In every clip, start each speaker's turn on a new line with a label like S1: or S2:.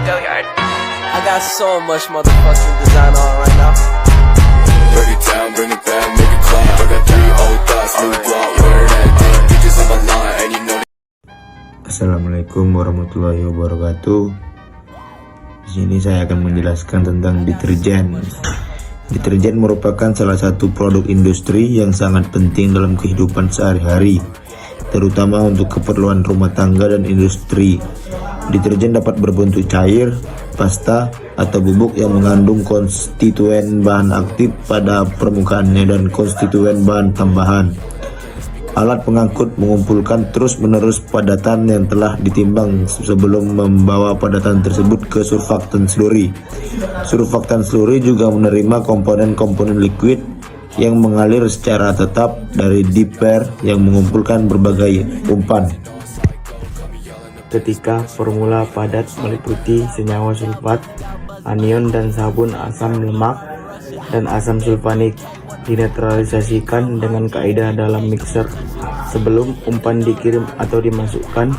S1: I got so much motherfucking design on right now.
S2: Break it down, bring it back, make it clap. I got 3 old thoughts, new guap, wear that dick. Bitches on my line, and you know.
S3: Assalamualaikum warahmatullahi wabarakatuh. Di sini saya akan menjelaskan tentang deterjen. Deterjen merupakan salah satu produk industri yang sangat penting dalam kehidupan sehari-hari, terutama untuk keperluan rumah tangga dan industri. Deterjen dapat berbentuk cair, pasta, atau bubuk yang mengandung konstituen bahan aktif pada permukaannya dan konstituen bahan tambahan. Alat pengangkut mengumpulkan terus-menerus padatan yang telah ditimbang sebelum membawa padatan tersebut ke surfaktan slurry. Surfaktan slurry juga menerima komponen-komponen liquid yang mengalir secara tetap dari dipper yang mengumpulkan berbagai umpan. Ketika formula padat meliputi senyawa sulfat, anion dan sabun asam lemak dan asam sulfanik, dinetralisasikan dengan kaidah dalam mixer sebelum umpan dikirim atau dimasukkan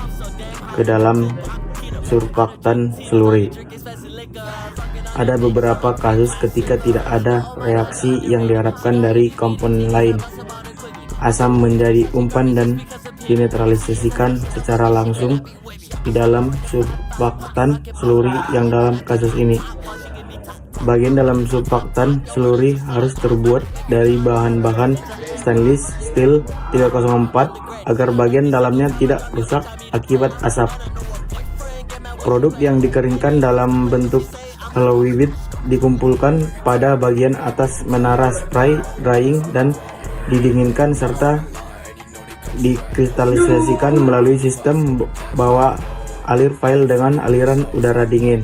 S3: ke dalam surfaktan slurry. Ada beberapa kasus ketika tidak ada reaksi yang diharapkan dari komponen lain. Asam menjadi umpan dan dinetralisasikan secara langsung di dalam surfaktan slurry yang dalam kasus ini. Bagian dalam surfaktan slurry harus terbuat dari bahan-bahan stainless steel 304 agar bagian dalamnya tidak rusak akibat asap. Produk yang dikeringkan dalam bentuk liquid dikumpulkan pada bagian atas menara spray drying dan didinginkan serta dikristalisasikan melalui sistem bawah alir file dengan aliran udara dingin.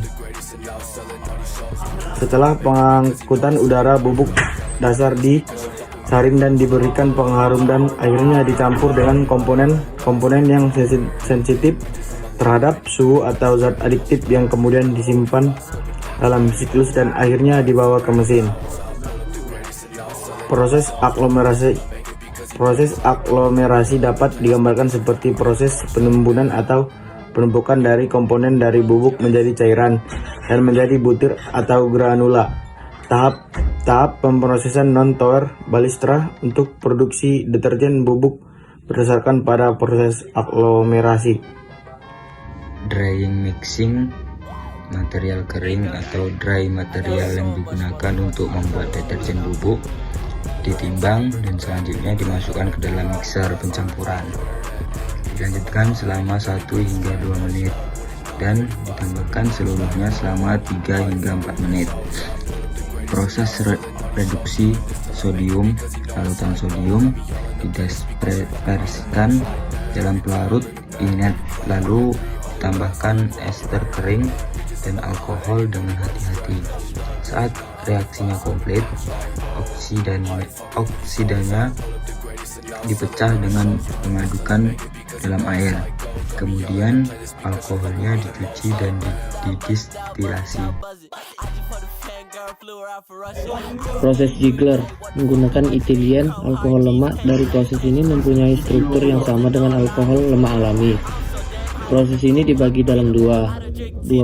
S3: Setelah pengangkutan udara, bubuk dasar disaring dan diberikan pengharum dan akhirnya dicampur dengan komponen-komponen yang sensitif terhadap suhu atau zat adiktif yang kemudian disimpan dalam siklus dan akhirnya dibawa ke mesin. Proses aglomerasi dapat digambarkan seperti proses penimbunan atau penumpukan dari komponen dari bubuk menjadi cairan dan menjadi butir atau granula. Tahap pemrosesan non-tower balistra untuk produksi deterjen bubuk berdasarkan pada proses aglomerasi.
S4: Drying mixing, material kering atau dry material yang digunakan untuk membuat deterjen bubuk ditimbang dan selanjutnya dimasukkan ke dalam mixer pencampuran. Dilanjutkan selama 1 hingga 2 menit dan ditambahkan seluruhnya selama 3 hingga 4 menit. Proses reduksi sodium, larutan sodium didispersikan dalam pelarut inert, lalu ditambahkan ester kering dan alkohol dengan hati-hati. Saat reaksinya komplit, oksidanya dipecah dengan memadukan dalam air. Kemudian alkoholnya dicuci dan didistilasi.
S5: Proses Ziegler menggunakan etilen alkohol lemak. Dari proses ini mempunyai struktur yang sama dengan alkohol lemak alami. Proses ini dibagi dalam dua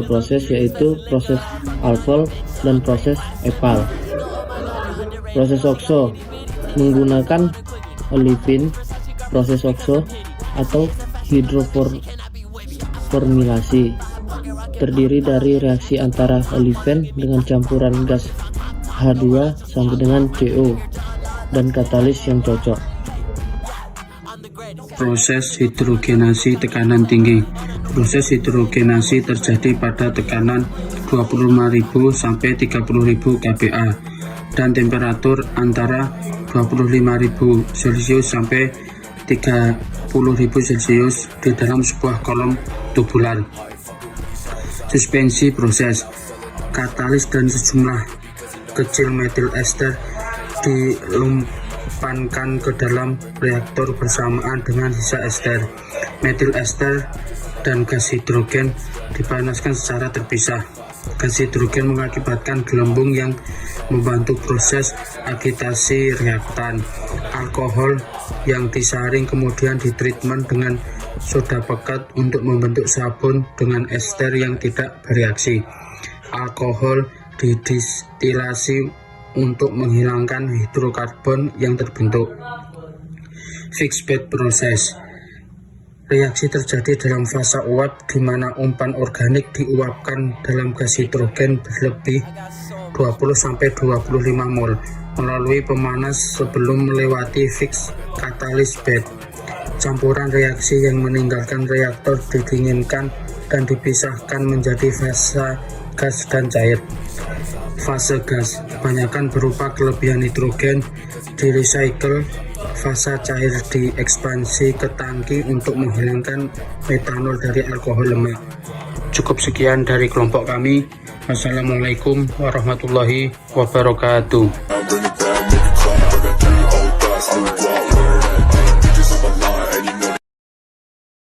S5: proses, yaitu proses alkol dan proses epal. Proses oxo menggunakan olefin. Proses oxo atau hidroformilasi terdiri dari reaksi antara olefin dengan campuran gas H2 sampai dengan CO dan katalis yang cocok.
S6: Proses hidrogenasi tekanan tinggi. Proses hidrogenasi terjadi pada tekanan 25.000 sampai 30.000 kPa dan temperatur antara 25.000 Celcius sampai 30.000 Celcius di dalam sebuah kolom tubular. Suspensi proses. Katalis dan sejumlah kecil metil ester dilumpankan ke dalam reaktor bersamaan dengan sisa ester. Metil ester dan gas hidrogen dipanaskan secara terpisah. Gas hidrogen mengakibatkan gelembung yang membantu proses agitasi reaktan. Alkohol yang disaring kemudian ditreatment dengan soda pekat untuk membentuk sabun dengan ester yang tidak bereaksi. Alkohol didistilasi untuk menghilangkan hidrokarbon yang terbentuk. Fixed bed process. Reaksi terjadi dalam fase uap di mana umpan organik diuapkan dalam gas hidrogen berlebih 20-25 mol melalui pemanas sebelum melewati fixed catalyst bed. Campuran reaksi yang meninggalkan reaktor didinginkan dan dipisahkan menjadi fase gas dan cair. Fase gas kebanyakan berupa kelebihan hidrogen di-recycle. Fase cair diekspansi ke tangki untuk menghilangkan metanol dari alkohol lemak. Cukup sekian dari kelompok kami. Wassalamualaikum warahmatullahi wabarakatuh.